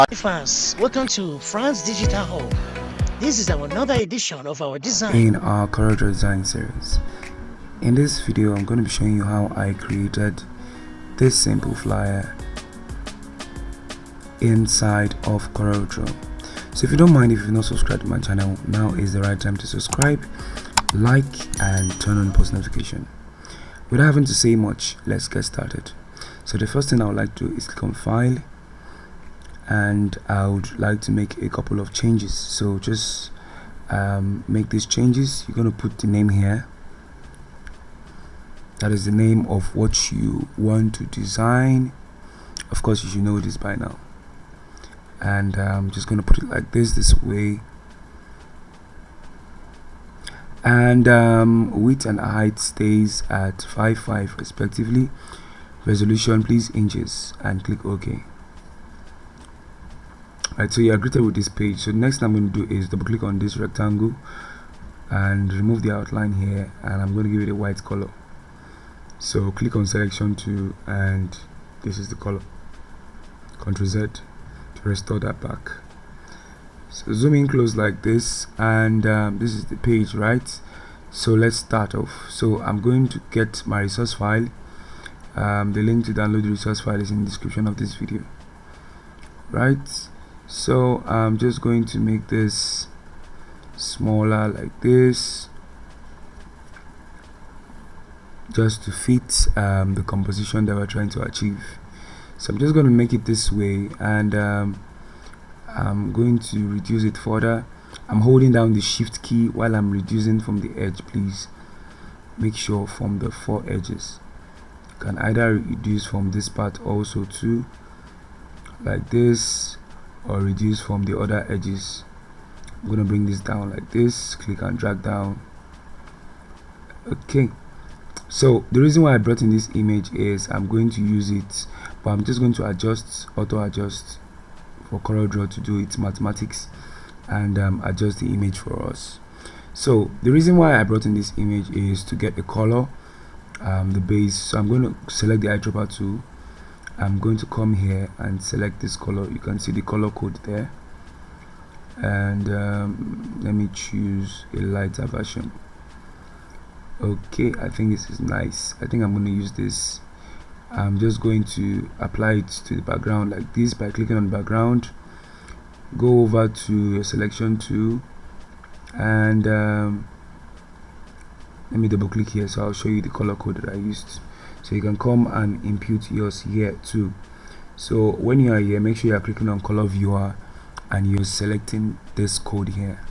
Hi fans, welcome to France Digital Hub. This is another edition of our design in our Corel design series. In this video, I'm going to be showing you how I created this simple flyer inside of Corel Draw. So if you don't mind, if you've not subscribed to my channel, now is the right time to subscribe, like, and turn on post notification. Without having to say much, let's get started. So the first thing I would like to do is click on File, and I would like to make a couple of changes. So just make these changes. You're going to put the name here. That is the name of what you want to design. Of course, you should know this by now. And I'm just going to put it like this way. And width and height stays at 5.5 respectively. Resolution, please inches, and click OK. Right, so you are greeted with this page. So the next thing I'm going to do is double click on this rectangle and remove the outline here, and I'm going to give it a white color. So click on selection tool, and this is the color. Ctrl Z to restore that back. So zoom in close like this, and this is the page, right? So let's start off. So I'm going to get my resource file. The link to download the resource file is in the description of this video, right? So I'm just going to make this smaller like this, just to fit the composition that we're trying to achieve. So I'm just going to make it this way, and I'm going to reduce it further. I'm holding down the shift key while I'm reducing from the edge. Please make sure from the 4 edges. You can either reduce from this part also too, like this, or reduce from the other edges. I'm going to bring this down like this, click and drag down. Okay, so the reason why I brought in this image is I'm going to use it, but I'm just going to auto adjust for Corel Draw to do its mathematics and adjust the image for us. So the reason why I brought in this image is to get a color, the base. So I'm going to select the eyedropper tool. I'm going to come here and select this color. You can see the color code there, and let me choose a lighter version. Okay, I think this is nice. I think I'm going to use this. I'm just going to apply it to the background like this by clicking on the background. Go over to your selection tool, and let me double click here, so I'll show you the color code that I used. So you can come and input yours here too. So when you are here, make sure you are clicking on color viewer and you're selecting this code here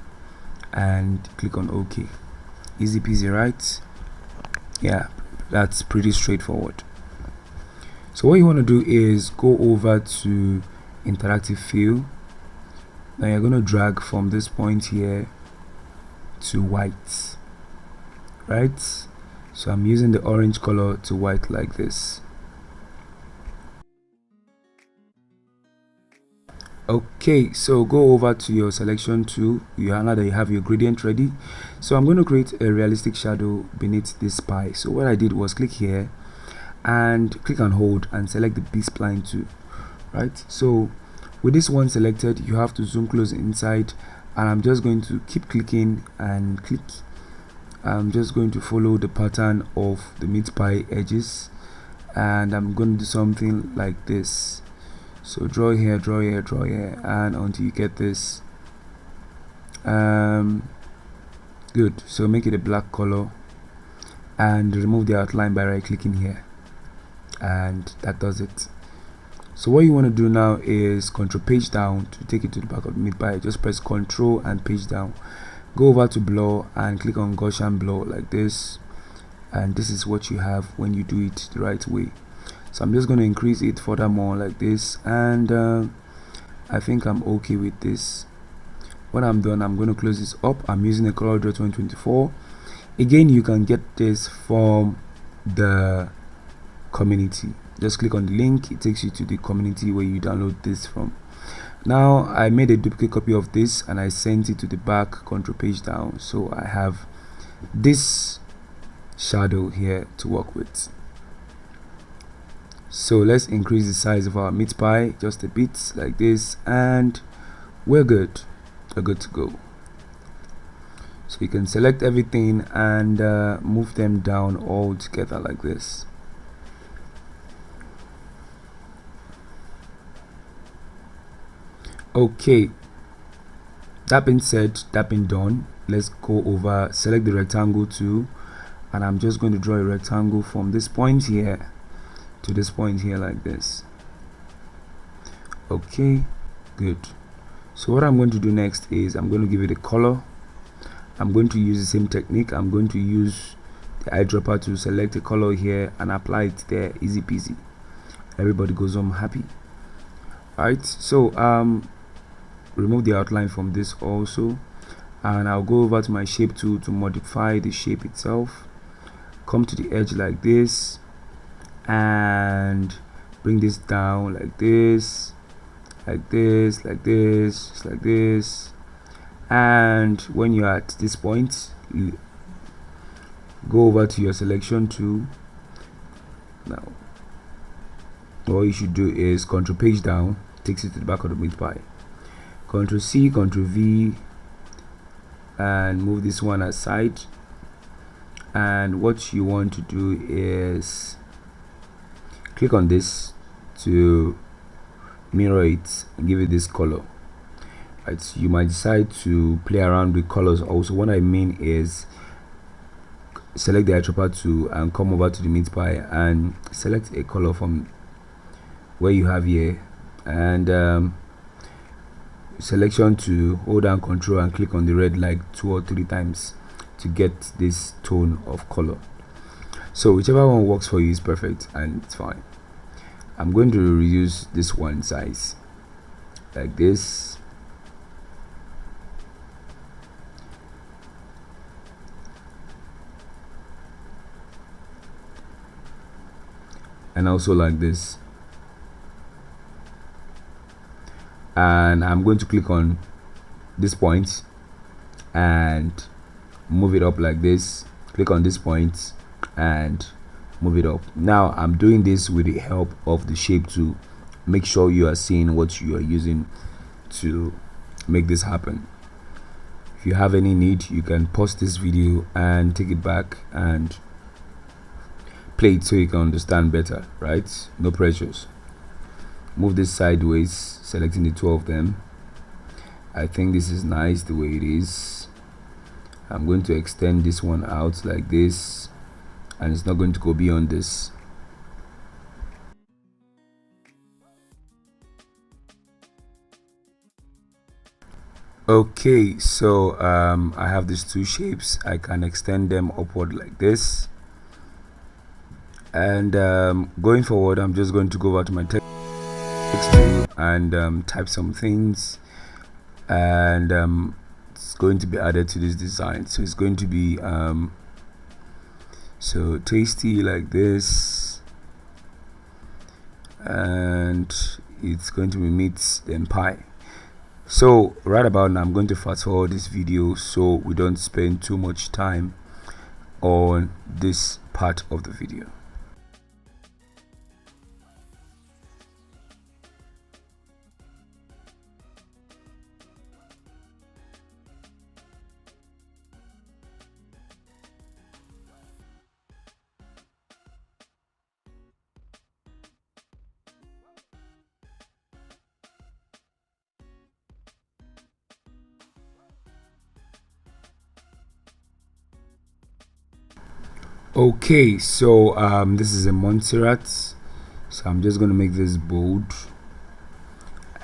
and click on OK. Easy peasy, right? Yeah, that's pretty straightforward. So what you want to do is go over to interactive fill. Now you're going to drag from this point here to white, right? So I'm using the orange color to white like this. Okay, so go over to your selection tool. Now that you have your gradient ready, so I'm going to create a realistic shadow beneath this pie. So what I did was click here and click and hold and select the B-spline tool, right? So with this one selected, you have to zoom close inside, and I'm just going to keep clicking and click. I'm just going to follow the pattern of the meat pie edges, and I'm going to do something like this. So draw here, draw here, draw here, and until you get this. Good. So make it a black color and remove the outline by right clicking here, and that does it. So what you want to do now is control page down to take it to the back of the meat pie. Just press control and page down. Go over to blur and click on Gaussian blur like this, and this is what you have when you do it the right way. So I'm just going to increase it furthermore like this, and I think I'm okay with this. When I'm done, I'm going to close this up. I'm using a Corel Draw 2024. Again, you can get this from the community. Just click on the link, it takes you to the community where you download this from. Now I made a duplicate copy of this and I sent it to the back, control page down, so I have this shadow here to work with. So let's increase the size of our meat pie just a bit like this, and we're good to go. So you can select everything and move them down all together like this. Okay, that being said, that being done, let's go over, select the rectangle tool, and I'm just going to draw a rectangle from this point here to this point here like this. Okay, good. So what I'm going to do next is I'm going to give it a color. I'm going to use the same technique. I'm going to use the eyedropper to select a color here and apply it there. Easy peasy. Everybody goes home happy. Alright, so remove the outline from this also, and I'll go over to my shape tool to modify the shape itself. Come to the edge like this and bring this down like this, like this, like this, just like this. And when you're at this point, you go over to your selection tool. Now all you should do is control page down, takes it to the back of the meat pie. Control C, Control V, and move this one aside. And what you want to do is click on this to mirror it and give it this color. Right, you might decide to play around with colors also. What I mean is select the eyedropper tool and come over to the meat pie and select a color from where you have here, and selection to hold down control and click on the red like 2 or 3 times to get this tone of color. So whichever one works for you is perfect and it's fine. I'm going to reduce this one size like this. And also like this. And I'm going to click on this point and move it up like this. Click on this point and move it up. Now I'm doing this with the help of the shape tool. Make sure you are seeing what you are using to make this happen. If you have any need, you can pause this video and take it back and play it so you can understand better, right? No pressures. Move this sideways, selecting the 2 of them. I think this is nice the way it is. I'm going to extend this one out like this, and it's not going to go beyond this. Okay, so I have these 2 shapes. I can extend them upward like this, and going forward I'm just going to go over to my text tool and type some things, and it's going to be added to this design. So it's going to be so tasty like this, and it's going to be meat then pie. So right about now I'm going to fast forward this video so we don't spend too much time on this part of the video. Okay, so this is a Montserrat, so I'm just going to make this bold,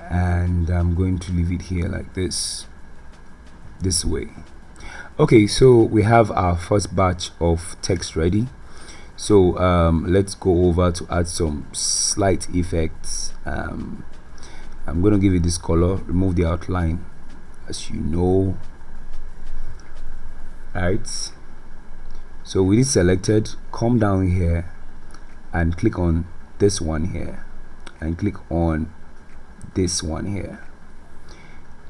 and I'm going to leave it here like this way. Okay, so we have our first batch of text ready. So let's go over to add some slight effects. I'm going to give it this color, remove the outline as you know. Alright, so with it selected, come down here and click on this one here and click on this one here.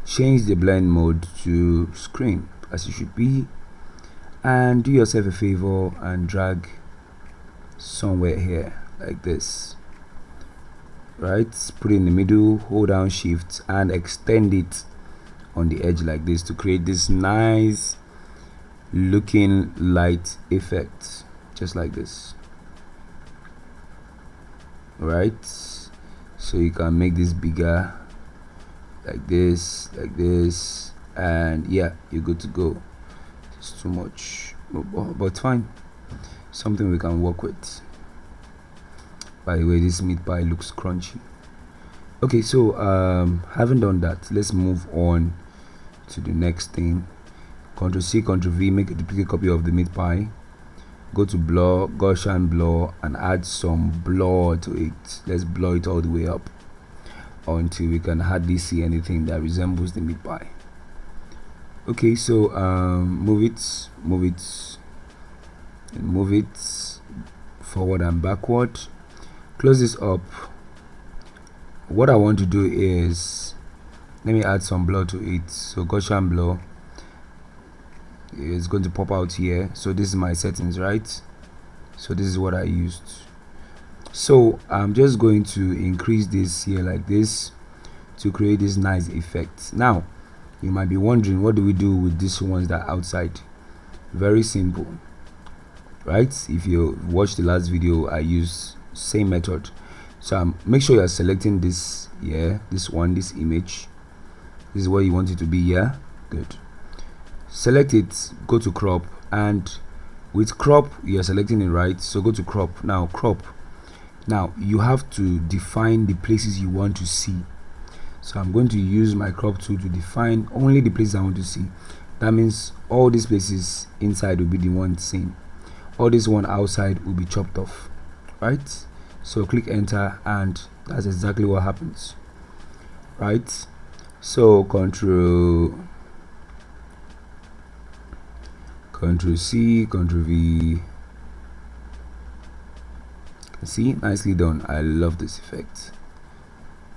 Change the blend mode to screen as it should be, and do yourself a favor and drag somewhere here like this. right? Put it in the middle, hold down shift and extend it on the edge like this to create this nice looking light effect, just like this. Right, so you can make this bigger like this, and yeah, you're good to go. It's too much, but fine, something we can work with. By the way, this meat pie looks crunchy. Okay, so having done that, let's move on to the next thing. Ctrl C, Ctrl V, make a duplicate copy of the meat pie. Go to blur, Gaussian blur, and add some blur to it. Let's blur it all the way up until we can hardly see anything that resembles the meat pie. Okay, so move it forward and backward. Close this up. What I want to do is, let me add some blur to it. So Gaussian blur is going to pop out here. So this is my settings, right? So this is what I used. So I'm just going to increase this here like this to create this nice effect. Now you might be wondering, what do we do with these ones that are outside? Very simple, right? If you watch the last video, I use same method. So make sure you're selecting this here, this image. This is what you want it to be. Yeah, good. Select it, go to crop, and with crop you're selecting it, right? So go to crop. Now crop, now you have to define the places you want to see. So I'm going to use my crop tool to define only the places I want to see. That means all these places inside will be the one seen, all this one outside will be chopped off, right? So click enter, and that's exactly what happens, right? So Control C, Control V. See, nicely done. I love this effect.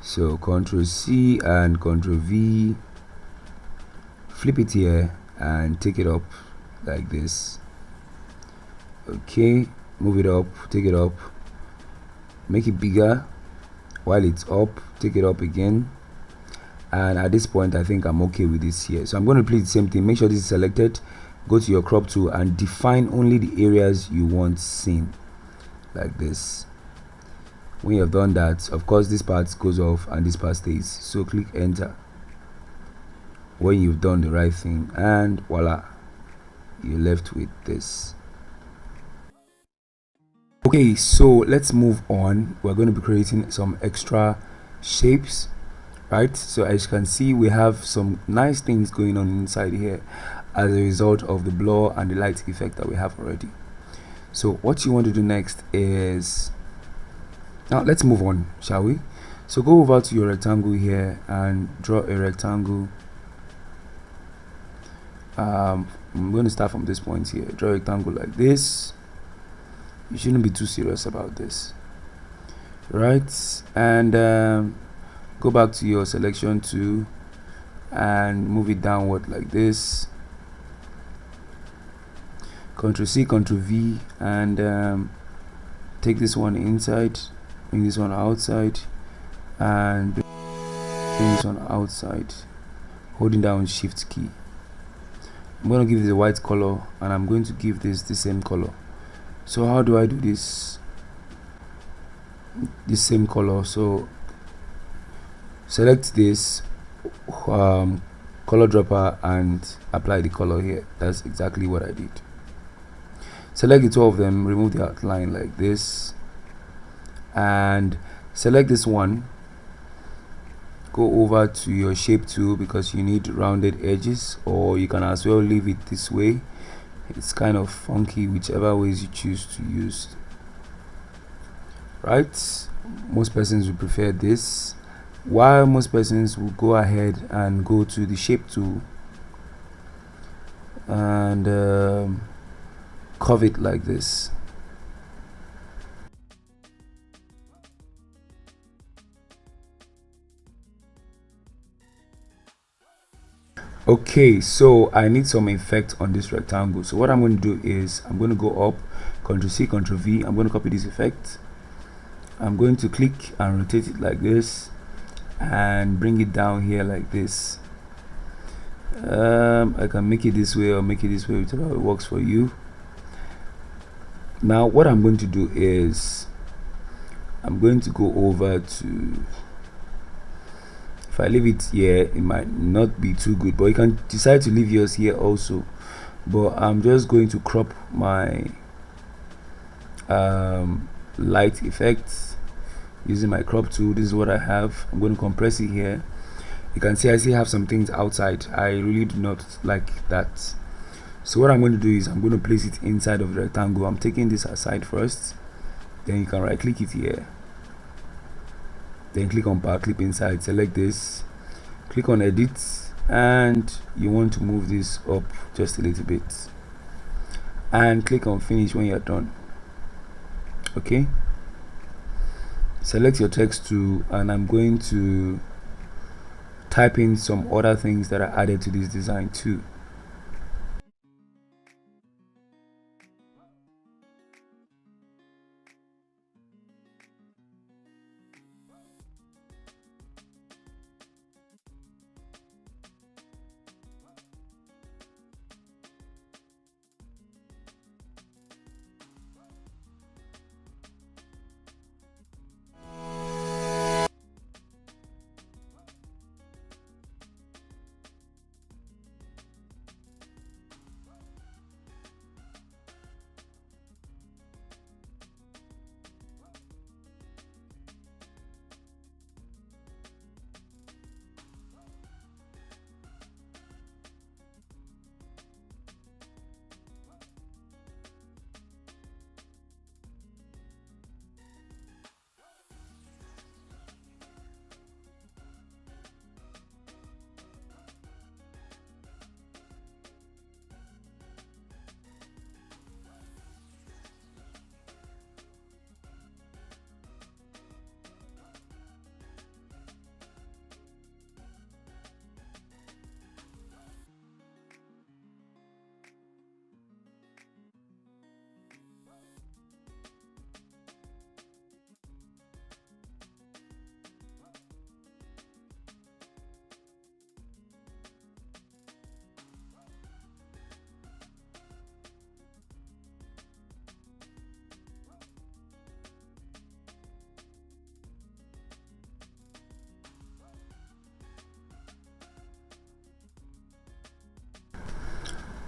So Control C and Control V, flip it here and take it up like this. Okay, move it up, take it up, make it bigger. While it's up, take it up again, and at this point I think I'm okay with this here. So I'm going to repeat the same thing. Make sure this is selected, go to your crop tool and define only the areas you want seen like this. When you have done that, of course this part goes off and this part stays. So click enter when you've done the right thing, and voila, you're left with this. Okay, so let's move on. We're going to be creating some extra shapes, right? So as you can see, we have some nice things going on inside here as a result of the blur and the light effect that we have already. So what you want to do next is, now let's move on, shall we? So go over to your rectangle here and draw a rectangle. I'm going to start from this point here. Draw a rectangle like this. You shouldn't be too serious about this, right? And go back to your selection tool and move it downward like this. Ctrl C, Ctrl V, and take this one inside, bring this one outside, and bring this one outside, holding down Shift key. I'm going to give this a white color, and I'm going to give this the same color. So how do I do this? This same color. So select this color dropper and apply the color here. That's exactly what I did. Select the two of them, remove the outline like this, and select this one. Go over to your shape tool because you need rounded edges, or you can as well leave it this way. It's kind of funky, whichever ways you choose to use, right? Most persons will prefer this, while most persons will go ahead and go to the shape tool and curve it like this. Okay, so I need some effect on this rectangle. So what I'm going to do is I'm going to go up, Ctrl C, Ctrl V. I'm going to copy this effect I'm going to click and rotate it like this and bring it down here like this. I can make it this way or make it this way, whichever works for you. Now what I'm going to do is I'm going to go over to, if I leave it here it might not be too good, but you can decide to leave yours here also, but I'm just going to crop my light effects using my crop tool. This is what I have. I'm going to compress it here. You can see I still have some things outside. I really do not like that. So what I'm going to do is I'm going to place it inside of the rectangle. I'm taking this aside first, then you can right click it here, then click on power clip inside, select this, click on edit, and you want to move this up just a little bit and click on finish when you're done. Okay, select your text tool, and I'm going to type in some other things that are added to this design too.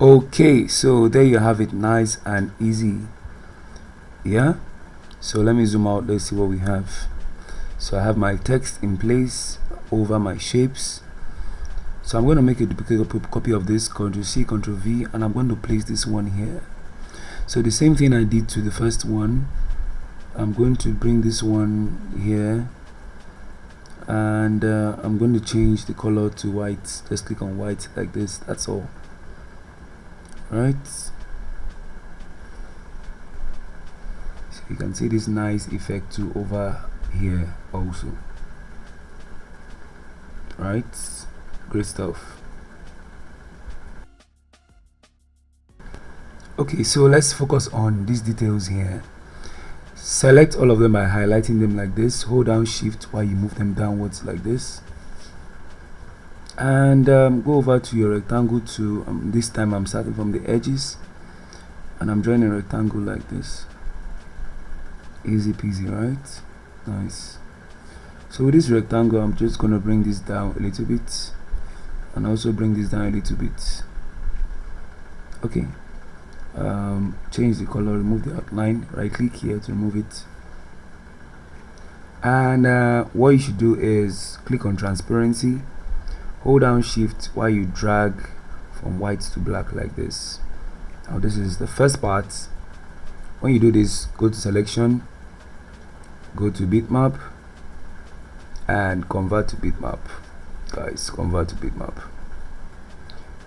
Okay, so there you have it, nice and easy. Yeah, so let me zoom out, let's see what we have. So I have my text in place over my shapes. So I'm going to make a duplicate copy of this, Ctrl C, Ctrl V, and I'm going to place this one here. So the same thing I did to the first one, I'm going to bring this one here, and I'm going to change the color to white. Just click on white like this, that's all. Right, so you can see this nice effect too over here also. Right, great stuff. Okay, so let's focus on these details here. Select all of them by highlighting them like this. Hold down shift while you move them downwards like this, and go over to your rectangle tool. This time I'm starting from the edges and I'm drawing a rectangle like this. Easy peasy, right? Nice. So with this rectangle I'm just going to bring this down a little bit and also bring this down a little bit. Okay, change the color, remove the outline, right click here to remove it, and what you should do is click on transparency, hold down shift while you drag from white to black like this. Now this is the first part. When you do this, go to selection, go to bitmap, and convert to bitmap. Guys, convert to bitmap,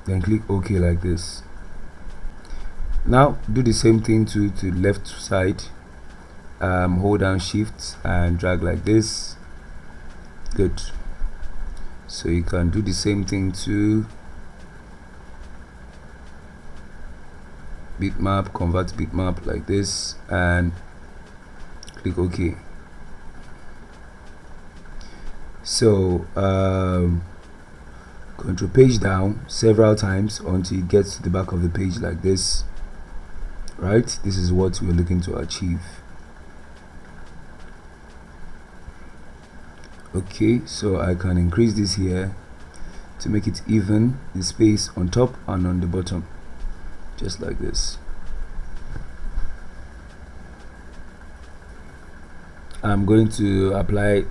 then click OK like this. Now do the same thing to the left side. Hold down shift and drag like this. Good. So you can do the same thing to bitmap, convert to bitmap like this, and click OK. So control page down several times until it gets to the back of the page like this. Right, this is what we're looking to achieve. Okay, so I can increase this here to make it even, the space on top and on the bottom, just like this. I'm going to apply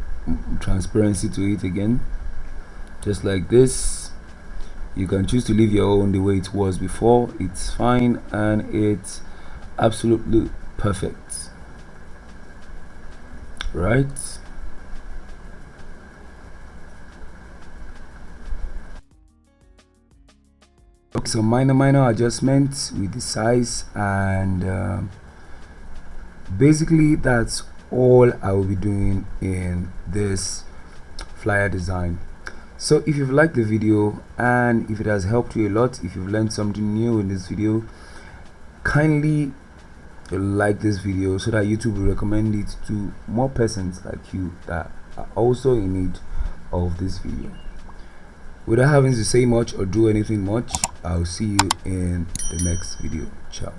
transparency to it again, just like this. You can choose to leave your own the way it was before. It's fine and it's absolutely perfect, right? Okay, so minor adjustments with the size, and basically that's all I will be doing in this flyer design. So if you've liked the video and if it has helped you a lot, if you've learned something new in this video, kindly like this video so that YouTube will recommend it to more persons like you that are also in need of this video. Without having to say much or do anything much, I'll see you in the next video. Ciao.